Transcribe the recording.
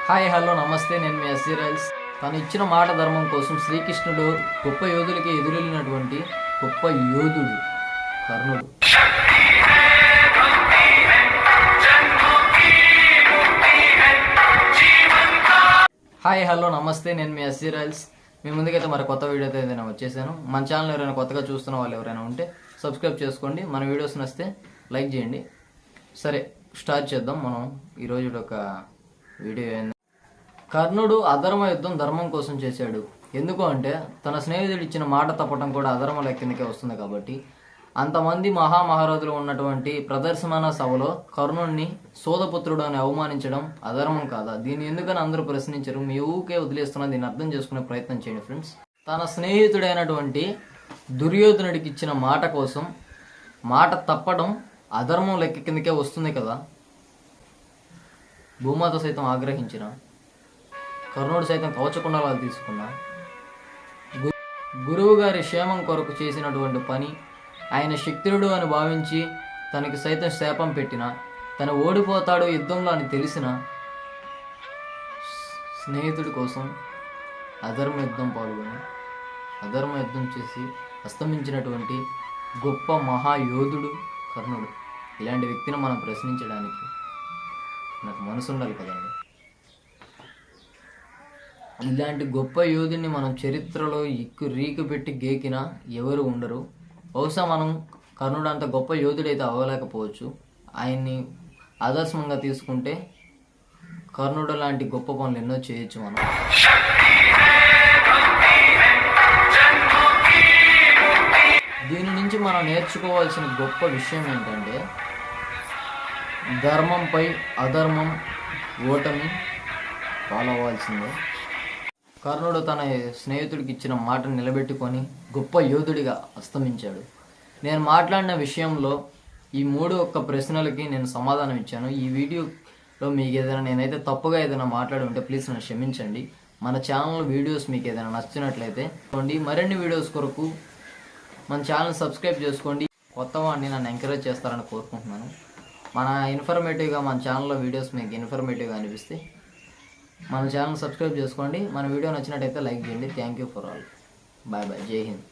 Hi hello నమస్తే, నేను మీ SC rails. తను ఇచ్చిన మాట ధర్మం కోసం శ్రీకృష్ణుడు గొప్ప యోధులకి ఎదురెళ్ళినటువంటి గొప్ప యోధుడు కర్ణుడు. హాయ్ హలో నమస్తే, నేను మీ ఎస్సీ రైల్స్. మీ ముందుకైతే మరి కొత్త వీడియోతో ఏదైనా వచ్చేసాను. మన ఛానల్ ఎవరైనా కొత్తగా చూస్తున్న వాళ్ళు ఎవరైనా ఉంటే సబ్స్క్రైబ్ చేసుకోండి. మన వీడియోస్ నచ్చితే లైక్ చేయండి. సరే, స్టార్ట్ చేద్దాం. మనం ఈరోజు ఒక వీడియో ఏంది, కర్ణుడు అధర్మ యుద్ధం ధర్మం కోసం చేశాడు. ఎందుకు అంటే తన స్నేహితుడు ఇచ్చిన మాట తప్పటం కూడా అధర్మ లెక్కిందకే వస్తుంది కాబట్టి. అంతమంది మహామహారథులు ఉన్నటువంటి ప్రదర్శన సభలో కర్ణుడిని సోదపుత్రుడు అని అవమానించడం అధర్మం కాదా? దీన్ని ఎందుకని అందరూ ప్రశ్నించరు? మీ ఊకే వదిలేస్తున్నా, దీన్ని అర్థం చేసుకునే ప్రయత్నం చేయండి ఫ్రెండ్స్. తన స్నేహితుడైనటువంటి దుర్యోధనుడికి ఇచ్చిన మాట కోసం మాట తప్పడం అధర్మం లెక్క కిందకే వస్తుంది కదా. భూమాత సైతం ఆగ్రహించిన, కర్ణుడు సైతం కవచకుండలాలు తీసుకున్నా, గురువు గారి క్షేమం కొరకు చేసినటువంటి పని, ఆయన శక్తుడు అని భావించి తనకి సైతం శాపం పెట్టిన, తను ఓడిపోతాడు యుద్ధంలో అని తెలిసిన స్నేహితుడి కోసం అధర్మ యుద్ధం పాల్గొని అధర్మ యుద్ధం చేసి అస్తమించినటువంటి గొప్ప మహాయోధుడు కర్ణుడు. ఇలాంటి వ్యక్తిని మనం ప్రశ్నించడానికి నాకు మనసు ఉండాలి కదండి. ఇలాంటి గొప్ప యోధుడిని మనం చరిత్రలో రీకు పెట్టి గేకినా ఎవరు ఉండరు. బహుశా మనం కర్ణుడు అంత గొప్ప యోధుడైతే అవ్వలేకపోవచ్చు. ఆయన్ని ఆదర్శంగా తీసుకుంటే కర్ణుడు లాంటి గొప్ప పనులు ఎన్నో చేయొచ్చు మనం. దీని నుంచి మనం నేర్చుకోవాల్సిన గొప్ప విషయం ఏంటంటే, ధర్మంపై అధర్మం ఓటమి పాలవ్వాల్సిందే. కర్ణుడు తన స్నేహితుడికి ఇచ్చిన మాటను నిలబెట్టుకొని గొప్ప యోధుడిగా అస్తమించాడు. నేను మాట్లాడిన విషయంలో ఈ 3 ప్రశ్నలకి నేను సమాధానం ఇచ్చాను. ఈ వీడియోలో మీకు ఏదైనా నేనైతే తప్పుగా ఏదైనా మాట్లాడి ఉంటే ప్లీజ్ నన్ను క్షమించండి. మన ఛానల్ వీడియోస్ మీకు ఏదైనా నచ్చినట్లయితే మరిన్ని వీడియోస్ కొరకు మన ఛానల్ సబ్స్క్రైబ్ చేసుకోండి. కొత్త వాడిని నన్ను ఎంకరేజ్ చేస్తారని కోరుకుంటున్నాను. మన ఛానల్లో వీడియోస్ మీకు ఇన్ఫర్మేటివ్గా అనిపిస్తే మన ఛానల్ సబ్స్క్రైబ్ చేసుకోండి. మన వీడియో నచ్చినట్టయితే లైక్ చేయండి. Thank you for all. Bye bye. జై హింద్.